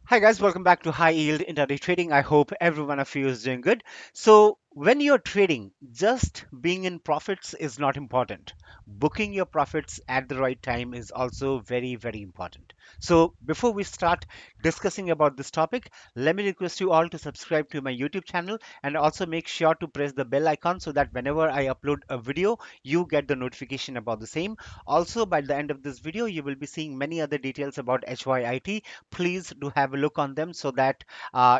Hi guys, welcome back to High Yield Intraday Trading. I hope every one of you is doing good. So, when you're trading, just being in profits is not important. Booking your profits at the right time is also very, very important. So, before we start discussing about this topic, let me request you all to subscribe to my YouTube channel and also make sure to press the bell icon so that whenever I upload a video, you get the notification about the same. Also, by the end of this video, you will be seeing many other details about HYIT. Please do have a look on them so that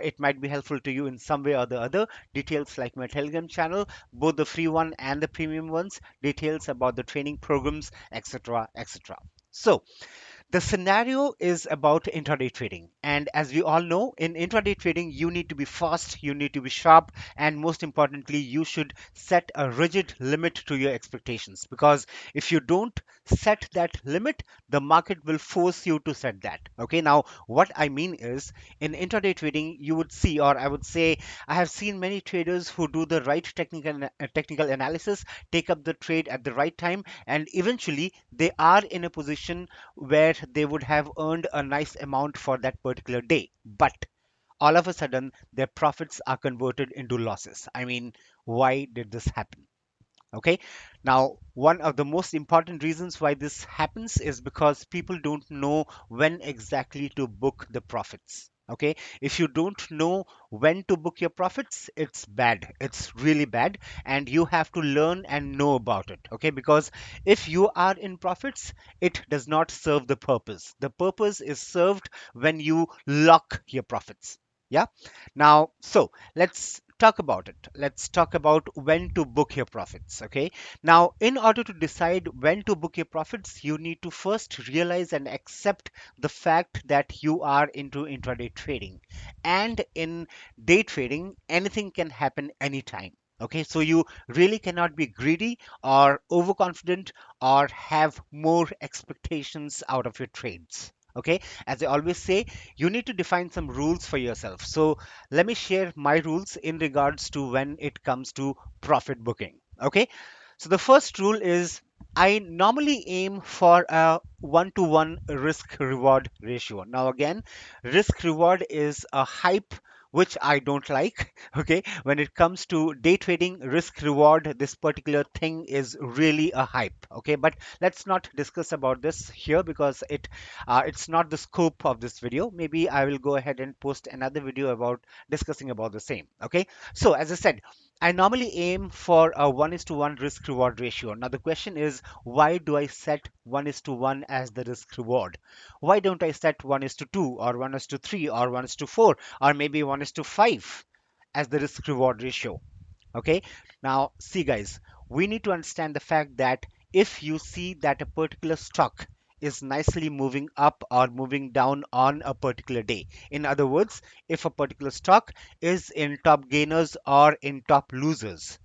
it might be helpful to you in some way or the other. Details like my Telegram channel, both the free one and the premium ones, details about the training programs, etc. etc. So, the scenario is about intraday trading. And as we all know, in intraday trading, you need to be fast, you need to be sharp, and most importantly, you should set a rigid limit to your expectations. Because if you don't set that limit, the market will force you to set that. Okay, now what I mean is in intraday trading, you would see, or I would say, I have seen many traders who do the right technical analysis, take up the trade at the right time, and eventually they are in a position where they would have earned a nice amount for that particular day. But all of a sudden, their profits are converted into losses. I mean, why did this happen? Okay. Now, one of the most important reasons why this happens is because people don't know when exactly to book the profits. Okay. If you don't know when to book your profits, it's bad. It's really bad. And you have to learn and know about it. Okay. Because if you are in profits, it does not serve the purpose. The purpose is served when you lock your profits. Yeah. Now, so let's talk about it. Let's talk about when to book your profits. Okay. Now, in order to decide when to book your profits, you need to first realize and accept the fact that you are into intraday trading. And in day trading, anything can happen anytime. Okay, so you really cannot be greedy or overconfident or have more expectations out of your trades. Okay, as I always say, you need to define some rules for yourself. So let me share my rules in regards to when it comes to profit booking. Okay, so the first rule is I normally aim for a 1-to-1 risk reward ratio. Now, again, risk reward is a hype which I don't like. Okay, when it comes to day trading, risk reward, this particular thing is really a hype. Okay, but let's not discuss about this here because it's not the scope of this video. Maybe I will go ahead and post another video about discussing about the same. Okay, so as I said, I normally aim for a 1:1 risk reward ratio. Now, the question is, why do I set 1:1 as the risk reward? Why don't I set 1:2 or 1:3 or 1:4 or maybe 1:5 as the risk reward ratio? Okay, now see, guys, we need to understand the fact that if you see that a particular stock is nicely moving up or moving down on a particular day, in other words, if a particular stock is in top gainers or in top losers,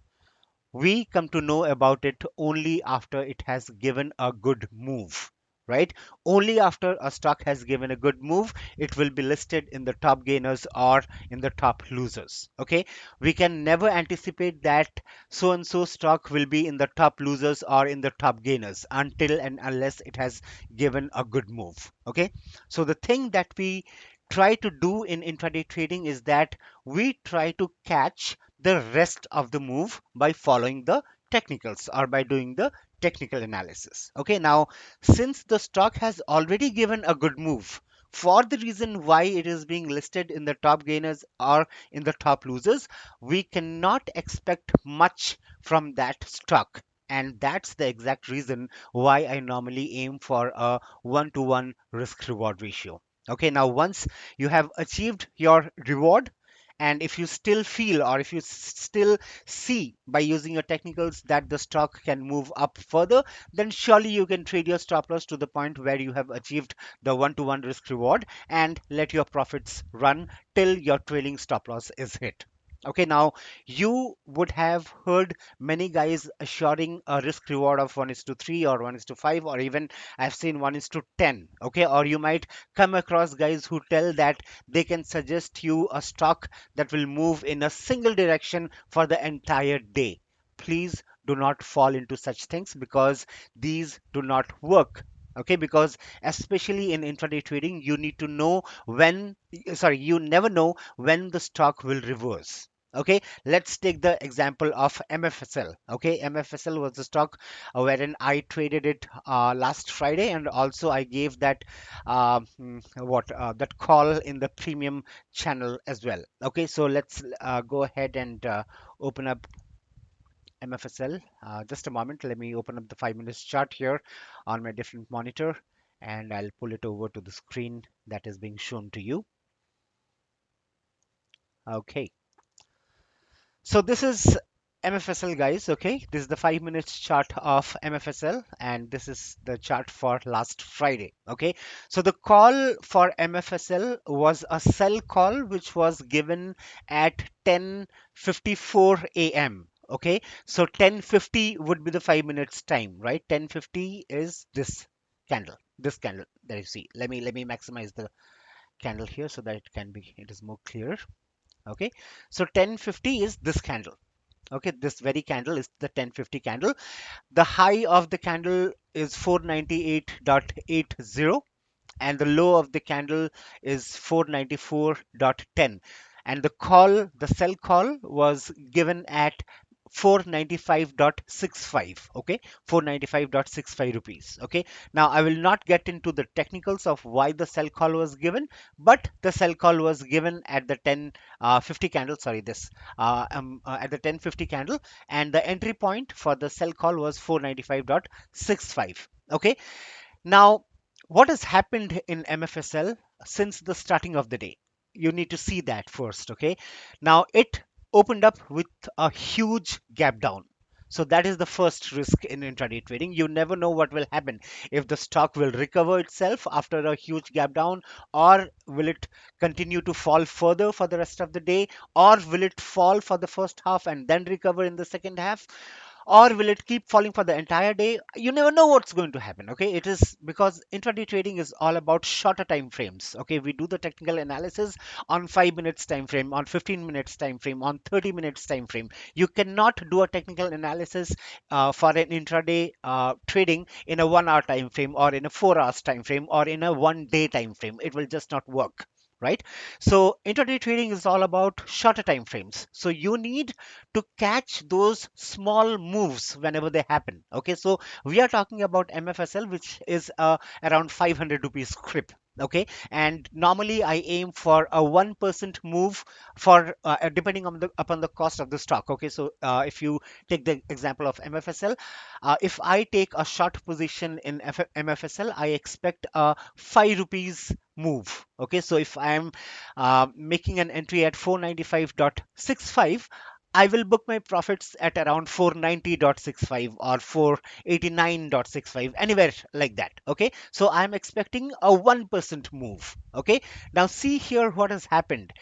we come to know about it only after it has given a good move, right? Only after a stock has given a good move, it will be listed in the top gainers or in the top losers. Okay, we can never anticipate that so and so stock will be in the top losers or in the top gainers until and unless it has given a good move. Okay, so the thing that we try to do in intraday trading is that we try to catch the rest of the move by following the technicals or by doing the technical analysis. Okay, now since the stock has already given a good move for the reason why it is being listed in the top gainers or in the top losers, we cannot expect much from that stock. And that's the exact reason why I normally aim for a 1-to-1 risk reward ratio. Okay, now once you have achieved your reward, and if you still feel or if you still see by using your technicals that the stock can move up further, then surely you can trade your stop loss to the point where you have achieved the 1-to-1 risk reward and let your profits run till your trailing stop loss is hit. Okay, now you would have heard many guys assuring a risk reward of 1:3 or 1:5, or even I've seen 1:10. Okay, or you might come across guys who tell that they can suggest you a stock that will move in a single direction for the entire day. Please do not fall into such things because these do not work. Okay, because especially in intraday trading, you need to know when, sorry, you never know when the stock will reverse. Okay, let's take the example of MFSL. Okay, MFSL was the stock wherein I traded it last Friday, and also I gave that that call in the premium channel as well. Okay, so let's go ahead and open up MFSL. Just a moment, let me open up the 5 minutes chart here on my different monitor, and I'll pull it over to the screen that is being shown to you. Okay, so this is MFSL, guys. Okay, this is the 5 minutes chart of MFSL, and this is the chart for last Friday. Okay, so the call for MFSL was a sell call which was given at 10:54 a.m. Okay, so 10:50 would be the 5 minutes time, right? 10:50 is this candle that you see. Let me maximize the candle here so that it is more clear. Okay, so 10:50 is this candle. Okay, this very candle is the 10:50 candle. The high of the candle is 498.80, and the low of the candle is 494.10, and the sell call was given at 495.65. Okay, 495.65 rupees. Okay, now I will not get into the technicals of why the sell call was given, but the sell call was given at the 10:50 candle, sorry, this at the 10:50 candle, and the entry point for the sell call was 495.65. Okay, now, what has happened in MFSL since the starting of the day? You need to see that first, okay? Now, it opened up with a huge gap down. So that is the first risk in intraday trading. You never know what will happen. If the stock will recover itself after a huge gap down, or will it continue to fall further for the rest of the day, or will it fall for the first half and then recover in the second half, or will it keep falling for the entire day? You never know what's going to happen. Okay, it is because intraday trading is all about shorter time frames. Okay, we do the technical analysis on 5 minutes time frame, on 15 minutes time frame, on 30 minutes time frame. You cannot do a technical analysis for an intraday trading in a 1 hour time frame, or in a 4 hours time frame, or in a 1 day time frame. It will just not work, right? So intraday trading is all about shorter time frames, so you need to catch those small moves whenever they happen. Okay, so we are talking about MFSL, which is around 500 rupees script. Okay, and normally I aim for a 1% move for depending on the upon the cost of the stock. Okay, so if you take the example of MFSL, if I take a short position in MFSL, I expect a 5 rupees move. Okay, so if I am making an entry at 495.65, I will book my profits at around 490.65 or 489.65, anywhere like that. Okay, so I'm expecting a 1% move. Okay, now see here what has happened.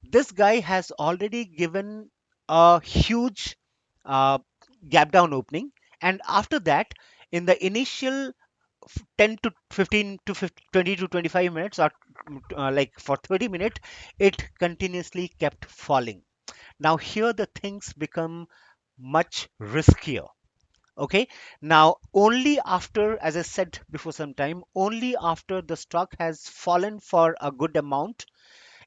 This guy has already given a huge uh, gap down opening, and after that, in the initial 10 to 15 to 20 to 25 minutes, or like for 30 minutes, it continuously kept falling. Now here the things become much riskier. Okay, now only after, as I said before some time, only after the stock has fallen for a good amount,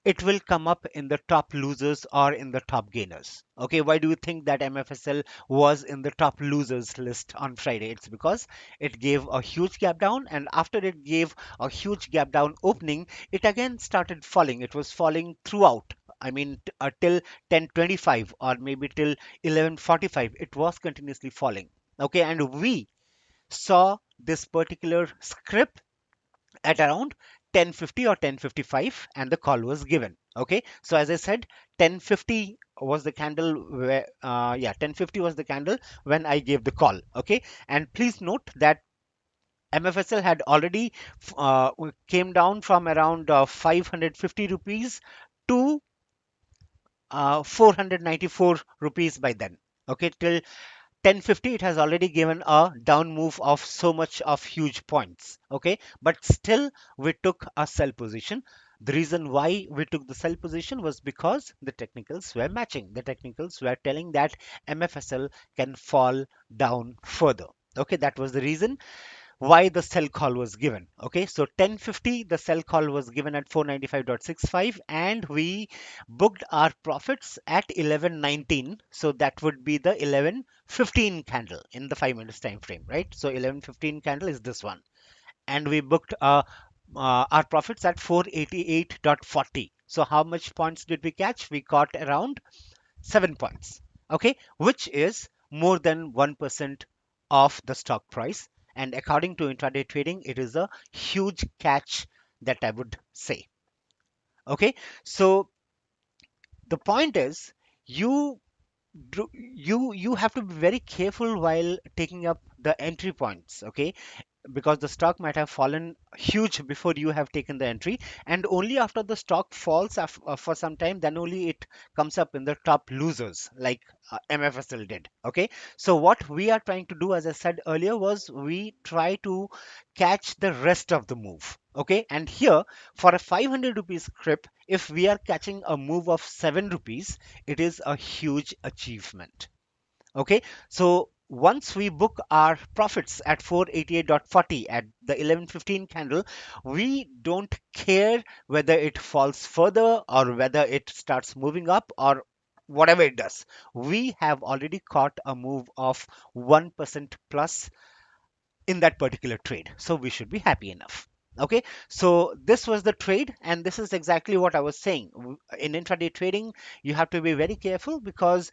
it will come up in the top losers or in the top gainers. Okay, why do you think that MFSL was in the top losers list on Friday? It's because it gave a huge gap down, and after it gave a huge gap down opening, it again started falling. It was falling throughout. I mean, till 10:25 or maybe till 11:45, it was continuously falling. Okay, and we saw this particular script at around 10:50 or 10:55, and the call was given. Okay, so as I said, 10:50 was the candle where 10:50 was the candle when I gave the call. Okay, and please note that MFSL had already uh, came down from around 550 rupees to 494 rupees by then. Okay, till 10:50 it has already given a down move of so much of huge points. Okay, but still we took a sell position. The reason why we took the sell position was because the technicals were matching. The technicals were telling that MFSL can fall down further. Okay, that was the reason. why the sell call was given. Okay, so 10:50 the sell call was given at 495.65, and we booked our profits at 11:19. So that would be the 11:15 candle in the 5 minutes time frame, right? So 11:15 candle is this one, and we booked our profits at 488.40. So how much points did we catch? We caught around 7 points, okay, which is more than 1% of the stock price. And according to intraday trading, it is a huge catch, that I would say. Okay, so the point is, you you have to be very careful while taking up the entry points, okay, because the stock might have fallen huge before you have taken the entry, and only after the stock falls for some time, then only it comes up in the top losers, like MFSL did. Okay, so what we are trying to do, as I said earlier, was we try to catch the rest of the move. Okay, and here, for a 500 rupees script, if we are catching a move of 7 rupees, it is a huge achievement. Okay, so once we book our profits at 488.40 at the 11:15 candle, we don't care whether it falls further or whether it starts moving up or whatever it does. We have already caught a move of 1% plus in that particular trade, so we should be happy enough. Okay, so this was the trade, and this is exactly what I was saying. In intraday trading, you have to be very careful, because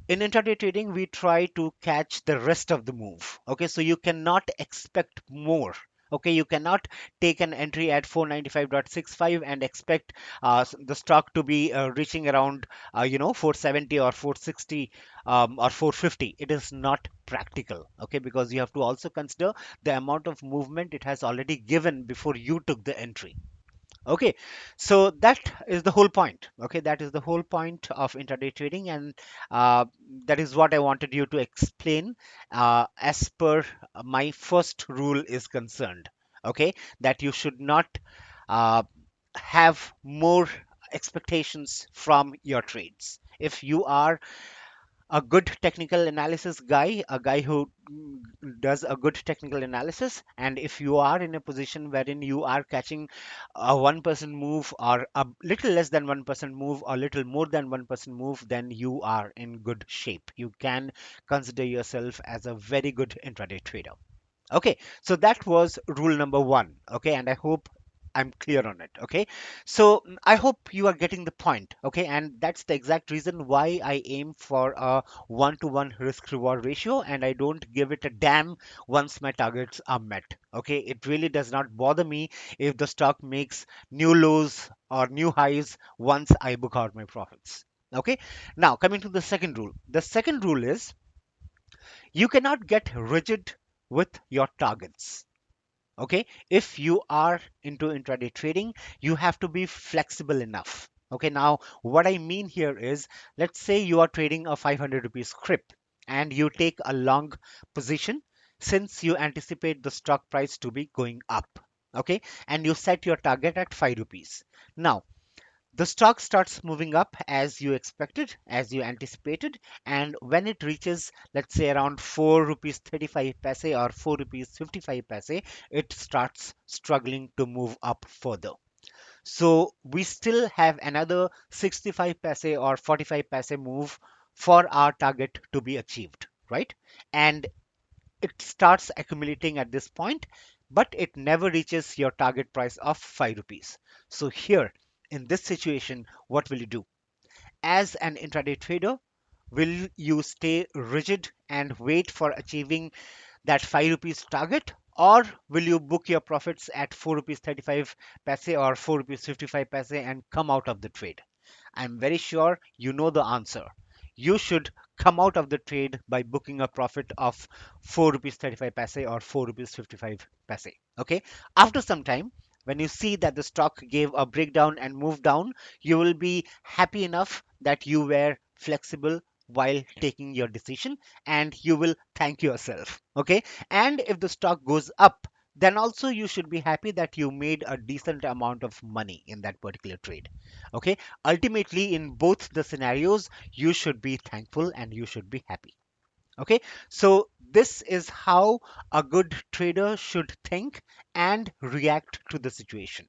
in intraday trading we try to catch the rest of the move. Okay, so you cannot expect more. Okay, you cannot take an entry at 495.65 and expect the stock to be reaching around 470 or 460 or 450. It is not practical. Okay, because you have to also consider the amount of movement it has already given before you took the entry. Okay, so that is the whole point. Okay, that is the whole point of intraday trading, and uh, that is what I wanted you to explain as per my first rule is concerned. Okay, that you should not uh, have more expectations from your trades. If you are a good technical analysis guy, a guy who does a good technical analysis, and if you are in a position wherein you are catching a 1% move or a little less than 1% move or little more than 1% move, then you are in good shape. You can consider yourself as a very good intraday trader. Okay, so that was rule number one. Okay, and I hope I'm clear on it. Okay, so I hope you are getting the point. Okay, and that's the exact reason why I aim for a 1-to-1 risk reward ratio, and I don't give it a damn once my targets are met. Okay, it really does not bother me if the stock makes new lows or new highs once I book out my profits. Okay, now coming to the second rule. The second rule is, you cannot get rigid with your targets. Okay, if you are into intraday trading, you have to be flexible enough. Okay, now what I mean here is, let's say you are trading a 500 rupees script and you take a long position since you anticipate the stock price to be going up. Okay, and you set your target at 5 rupees. Now the stock starts moving up as you expected, as you anticipated, and when it reaches, let's say, around 4 rupees 35 paise or 4 rupees 55 paise, it starts struggling to move up further. So we still have another 65 paise or 45 paise move for our target to be achieved, right? And it starts accumulating at this point, but it never reaches your target price of 5 rupees. So here, in this situation, what will you do? As an intraday trader, will you stay rigid and wait for achieving that 5 rupees target, or will you book your profits at 4 rupees 35 paise or 4 rupees 55 paise and come out of the trade? I'm very sure you know the answer. You should come out of the trade by booking a profit of 4 rupees 35 paise or 4 rupees 55 paise. Okay. After some time, when you see that the stock gave a breakdown and moved down, you will be happy enough that you were flexible while taking your decision, and you will thank yourself. Okay. And if the stock goes up, then also you should be happy that you made a decent amount of money in that particular trade. Okay, ultimately in both the scenarios you should be thankful and you should be happy. Okay, so this is how a good trader should think and react to the situation.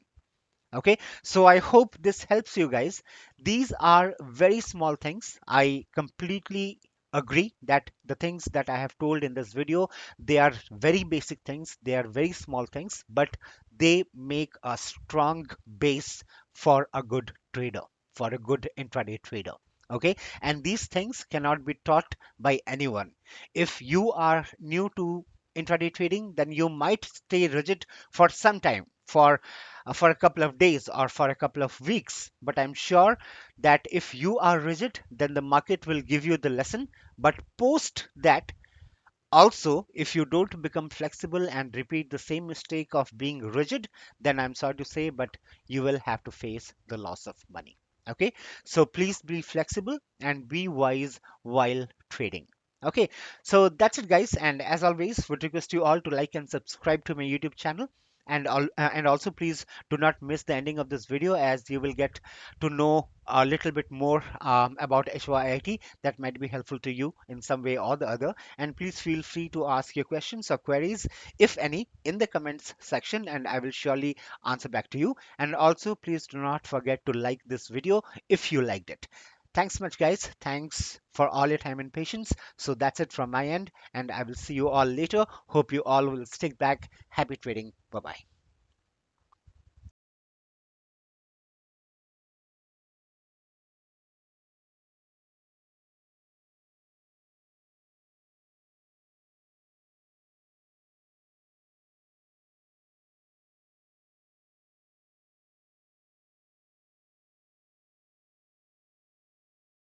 Okay, so I hope this helps you guys. These are very small things. I completely agree that the things that I have told in this video, they are very basic things, they are very small things, but they make a strong base for a good trader, for a good intraday trader. Okay, and these things cannot be taught by anyone. If you are new to intraday trading, then you might stay rigid for some time, for a couple of days or for a couple of weeks. But I'm sure that if you are rigid, then the market will give you the lesson. But post that, also, if you don't become flexible and repeat the same mistake of being rigid, then I'm sorry to say, but you will have to face the loss of money. Okay, so please be flexible and be wise while trading. Okay, so that's it, guys. And as always, would request you all to like and subscribe to my YouTube channel. And also please do not miss the ending of this video, as you will get to know a little bit more about HYIT that might be helpful to you in some way or the other. And please feel free to ask your questions or queries, if any, in the comments section, and I will surely answer back to you. And also, please do not forget to like this video if you liked it. Thanks much, guys. Thanks for all your time and patience. So that's it from my end, and I will see you all later. Hope you all will stick back. Happy trading. Bye bye.